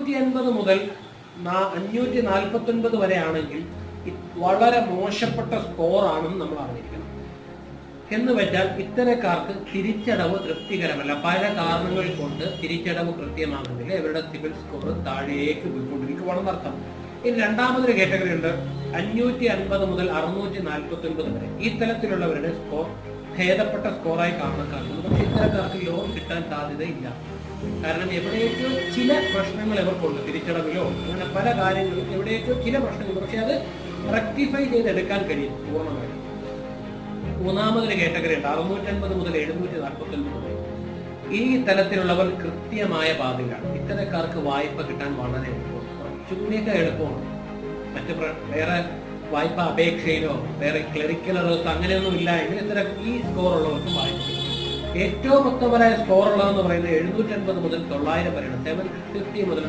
450 മുതൽ 549 വരെ ആണെങ്കിൽ വളരെ മോശപ്പെട്ട സ്കോർ ആണെന്ന് നമ്മൾ അറിഞ്ഞിരിക്കണം. എന്ന് വെച്ചാൽ ഇത്തരക്കാർക്ക് തിരിച്ചടവ് തൃപ്തികരമല്ല. പല കാരണങ്ങൾ കൊണ്ട് തിരിച്ചടവ് കൃത്യമാകുന്നില്ല. ഇവരുടെ സിബിൽ സ്കോർ താഴേക്ക് പോയിക്കൊണ്ടിരിക്കുകയാണെന്ന് അർത്ഥം. ഇനി രണ്ടാമതൊരു കാറ്റഗറി ഉണ്ട്, 550 മുതൽ 649 വരെ. ഈ തലത്തിലുള്ളവരുടെ സ്കോർ ഭേദപ്പെട്ട സ്കോറായി കണക്കാക്കുന്നു. പക്ഷെ ഇത്തരക്കാർക്ക് ലോൺ കിട്ടാൻ സാധ്യതയില്ല. കാരണം എവിടെയൊക്കെയോ ചില പ്രശ്നങ്ങൾ ഇവർക്കുണ്ട്, തിരിച്ചടവിലോ അങ്ങനെ പല കാര്യങ്ങളും എവിടെയൊക്കെയോ ചില പ്രശ്നങ്ങളുണ്ട്. പക്ഷെ അത് റെക്ടിഫൈ ചെയ്തെടുക്കാൻ കഴിയും പൂർണ്ണമായിട്ട്. മൂന്നാമതൊരു കാറ്റഗറി ഉണ്ട്, 650 മുതൽ 749 വരെ. ഈ തലത്തിലുള്ളവർ കൃത്യമായ പാതയിലാണ്. ഇത്തരക്കാർക്ക് വായ്പ കിട്ടാൻ വളരെ എളുപ്പമാണ്, കുറച്ചുകൂടിയൊക്കെ എളുപ്പമാണ്. മറ്റ് വേറെ വായ്പ അപേക്ഷയിലോ വേറെ ക്ലറിക്കൽ എറേഴ്സ് അങ്ങനെയൊന്നും ഇല്ല എങ്കിൽ ഇത്തരം ഈ സ്കോർ ഉള്ളവർക്ക് വായ്പ കിട്ടും. ഏറ്റവും ഉത്തമമായ സ്കോർ ഉള്ളതെന്ന് പറയുന്നത് 750 മുതൽ 900 വരെയാണ്. 750 മുതൽ